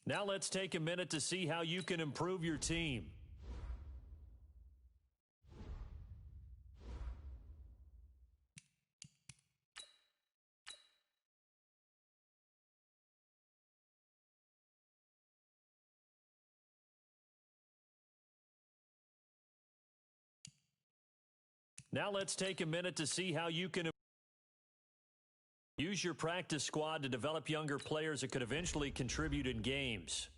Now let's take a minute to see how you can improve your team. Now let's take a minute to see how you can use your practice squad to develop younger players that could eventually contribute in games.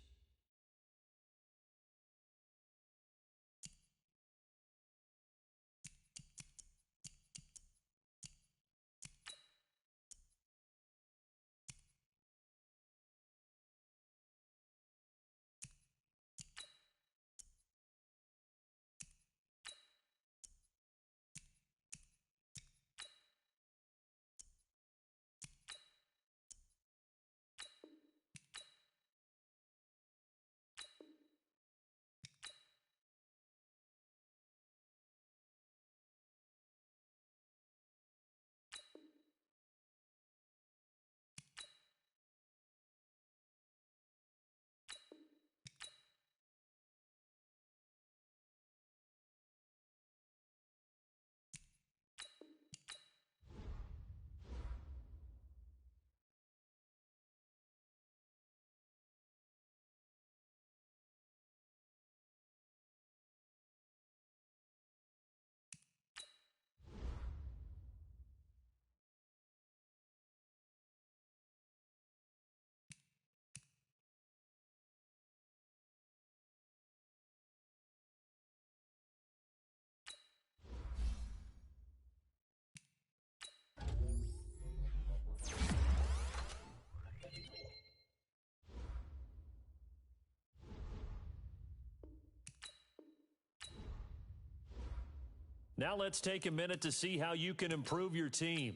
Now let's take a minute to see how you can improve your team.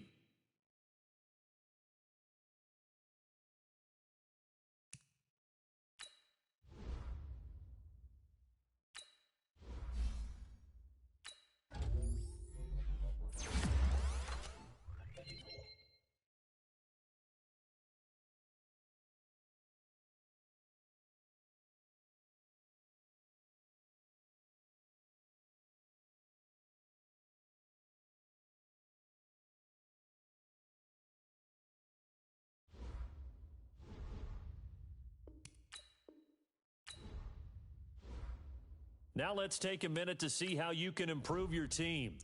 Now let's take a minute to see how you can improve your team.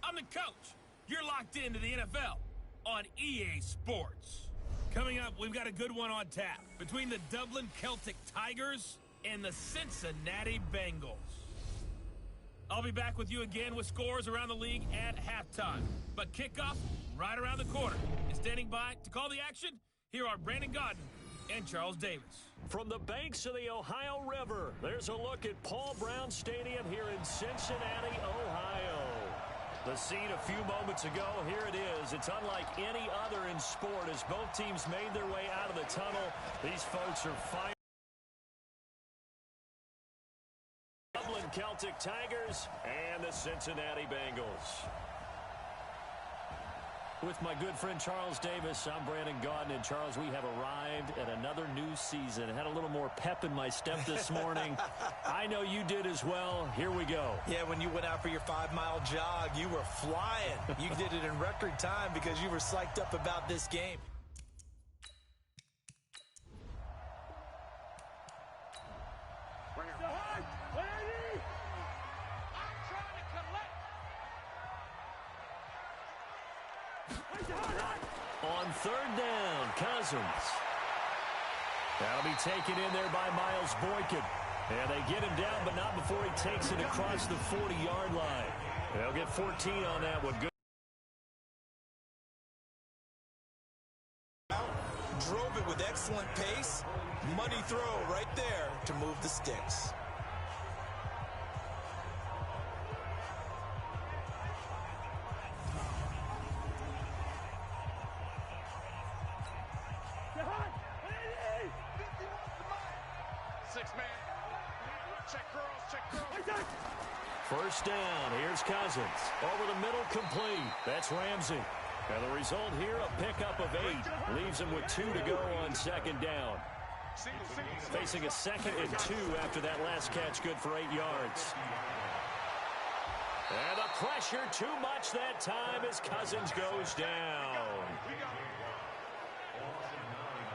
I'm the coach. You're locked into the NFL on EA Sports. Coming up, we've got a good one on tap between the Dublin Celtic Tigers and the Cincinnati Bengals. I'll be back with you again with scores around the league at halftime. But kickoff right around the corner. And standing by to call the action, here are Brandon Gaudin and Charles Davis. From the banks of the Ohio River, there's a look at Paul Brown Stadium here in Cincinnati, Ohio. The scene a few moments ago, here it is. It's unlike any other in sport as both teams made their way out of the tunnel. These folks are fired. Dublin Celtic Tigers and the Cincinnati Bengals. With my good friend Charles Davis, I'm Brandon Gaudin. And Charles, we have arrived at another new season. I had a little more pep in my step this morning. I know you did as well. Here we go. Yeah, when you went out for your 5-mile jog, you were flying. You did it in record time because you were psyched up about this game. On third down, Cousins. That'll be taken in there by Miles Boykin. And they get him down, but not before he takes it across the 40-yard line. They'll get 14 on that one. Good. Drove it with excellent pace. Money throw right there to move the sticks. First down, here's Cousins. Over the middle, complete. That's Ramsey. And the result here, a pickup of 8. Leaves him with 2 to go on second down. Facing a 2nd and 2 after that last catch, good for 8 yards. And the pressure too much that time as Cousins goes down.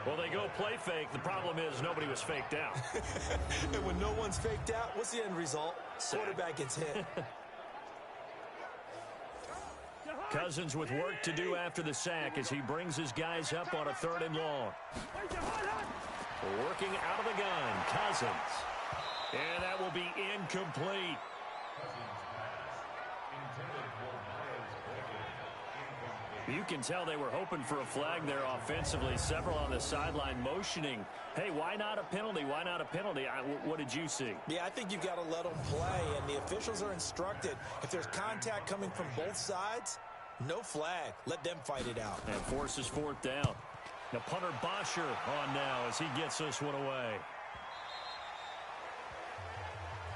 Well, they go play fake. The problem is nobody was faked out. And when no one's faked out, what's the end result? Quarterback gets hit. Cousins with work to do after the sack as he brings his guys up on a 3rd and long. Working out of the gun, Cousins. And that will be incomplete. You can tell they were hoping for a flag there offensively. Several on the sideline motioning. Hey, why not a penalty? Why not a penalty? What did you see? Yeah, I think you've got to let them play, and the officials are instructed. If there's contact coming from both sides, no flag. Let them fight it out. And forces 4th down. Now punter Bosher on now as he gets this one away.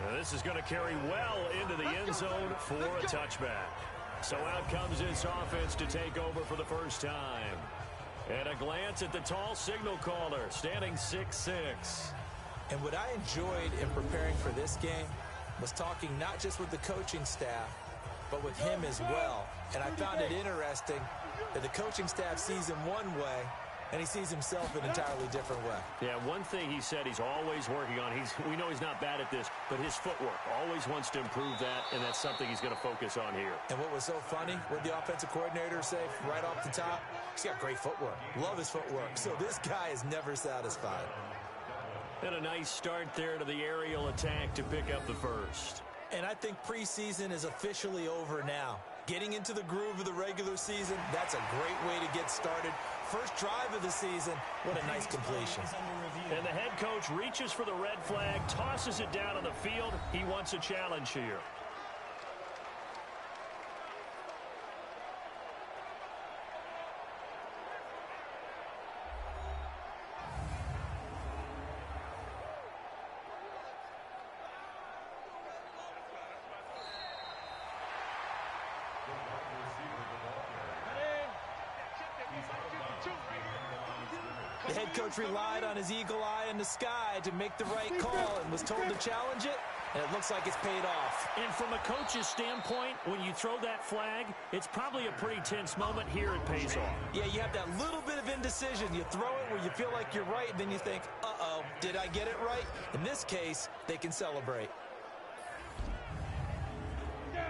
Now this is going to carry well into the end zone for a touchback. So out comes this offense to take over for the first time. And a glance at the tall signal caller, standing 6'6". And what I enjoyed in preparing for this game was talking not just with the coaching staff, but with him as well. And I found it interesting that the coaching staff sees him one way, and he sees himself an entirely different way. Yeah, one thing he said he's always working on, we know he's not bad at this, but his footwork, always wants to improve that, and that's something he's going to focus on here. And what was so funny, what the offensive coordinator say right off the top, he's got great footwork. Love his footwork. So this guy is never satisfied. And a nice start there to the aerial attack to pick up the first. And I think preseason is officially over now. Getting into the groove of the regular season, that's a great way to get started. First drive of the season, what a nice completion. And the head coach reaches for the red flag, tosses it down on the field. He wants a challenge here. The head coach relied on his eagle eye in the sky to make the right call and was told to challenge it, and it looks like it's paid off. And from a coach's standpoint, when you throw that flag, it's probably a pretty tense moment. Here it pays off. Yeah, you have that little bit of indecision. You throw it where you feel like you're right, and then you think, uh-oh, did I get it right? In this case, they can celebrate.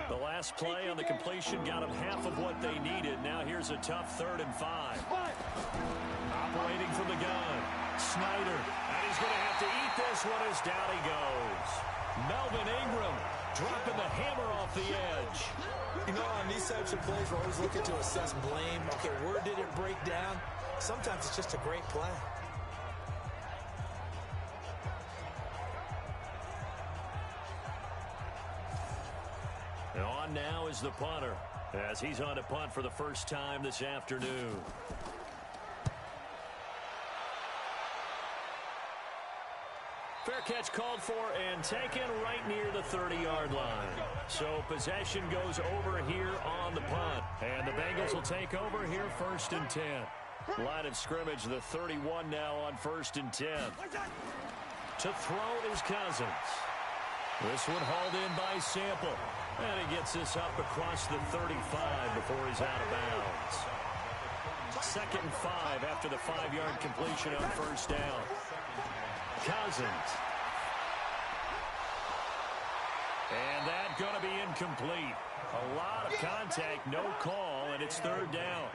The last play on the completion got them half of what they needed. Now here's a tough 3rd and 5. Operating from the gun, Snyder. And he's going to have to eat this one as down he goes. Melvin Ingram dropping the hammer off the edge. You know, on these types of plays, we're always looking to assess blame. Okay, where did it break down? Sometimes it's just a great play. And on now is the punter, as he's on to punt for the first time this afternoon. Fair catch called for and taken right near the 30-yard line. So possession goes over here on the punt. And the Bengals will take over here 1st and 10. Line of scrimmage, the 31 now on 1st and 10. To throw is Cousins. This one hauled in by Sample. And he gets this up across the 35 before he's out of bounds. 2nd and 5 after the 5-yard completion on 1st down. Cousins. And that going to be incomplete. A lot of contact, no call, and it's 3rd down.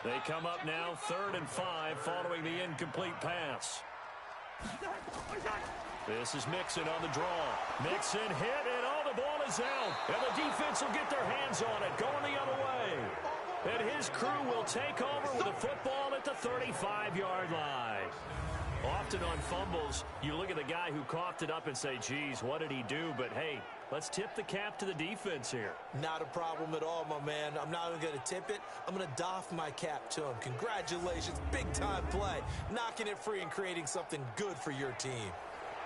They come up now 3rd and 5 following the incomplete pass. This is Mixon on the draw. Mixon hit, and the ball is out. And the defense will get their hands on it, going the other way. And his crew will take over with the football at the 35-yard line. Often on fumbles, you look at the guy who coughed it up and say, geez, what did he do? But, hey, let's tip the cap to the defense here. Not a problem at all, my man. I'm not even going to tip it. I'm going to doff my cap to him. Congratulations. Big-time play. Knocking it free and creating something good for your team.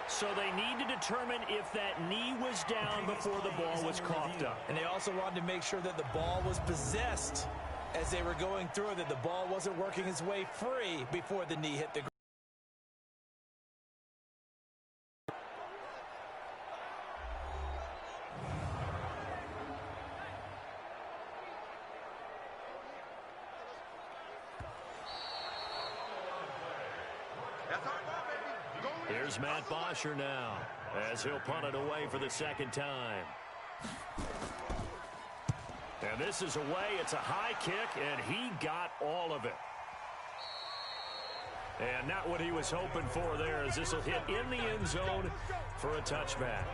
So they need to determine if that knee was down before the ball was coughed up. And they also wanted to make sure that the ball was possessed as they were going through it, that the ball wasn't working its way free before the knee hit the ground. Here's Matt Bosher now, as he'll punt it away for the 2nd time. And this is away. It's a high kick, and he got all of it. And not what he was hoping for there, as this will hit in the end zone for a touchback.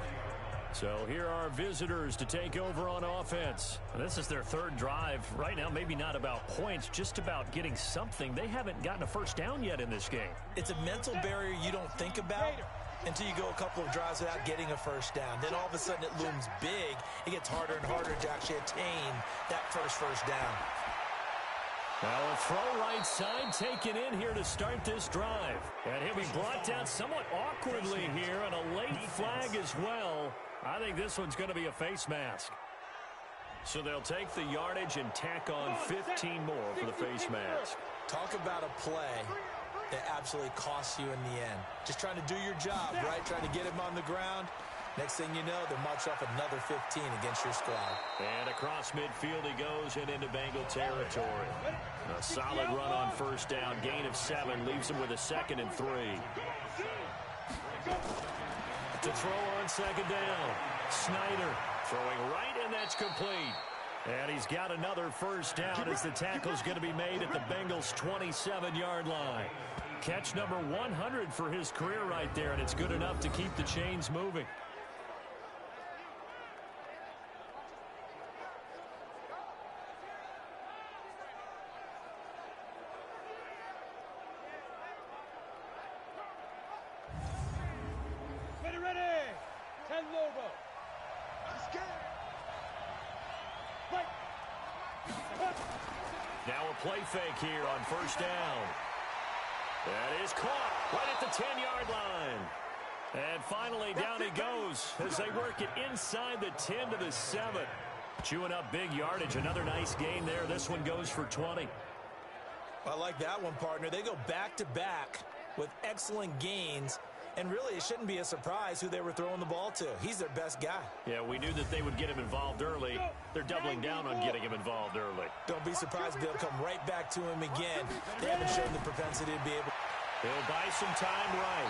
So here are visitors to take over on offense. This is their 3rd drive. Right now, maybe not about points, just about getting something. They haven't gotten a 1st down yet in this game. It's a mental barrier you don't think about until you go a couple of drives without getting a 1st down. Then all of a sudden it looms big. It gets harder and harder to actually attain that first down. Now a throw right side taken in here to start this drive. And he'll be brought down somewhat awkwardly here, and a late flag as well. I think this one's going to be a face mask. So they'll take the yardage and tack on 15 more for the face mask. Talk about a play that absolutely costs you in the end. Just trying to do your job, right? Trying to get him on the ground. Next thing you know, they'll march off another 15 against your squad. And across midfield he goes and into Bengal territory. A solid run on 1st down. Gain of 7 leaves him with a 2nd and 3. To throw on 2nd down. Snyder throwing right, and that's complete. And he's got another 1st down as the tackle's going to be made at the Bengals' 27-yard line. Catch number 100 for his career right there, and it's good enough to keep the chains moving. Now a play fake here on 1st down. That is caught right at the 10-yard line. And finally down he goes as they work it inside the 10 to the 7. Chewing up big yardage. Another nice gain there. This one goes for 20. I like that one, partner. They go back-to-back with excellent gains. And really, it shouldn't be a surprise who they were throwing the ball to. He's their best guy. Yeah, we knew that they would get him involved early. They're doubling down on getting him involved early. Don't be surprised if they'll come right back to him again. They haven't shown the propensity to be able. He'll buy some time right.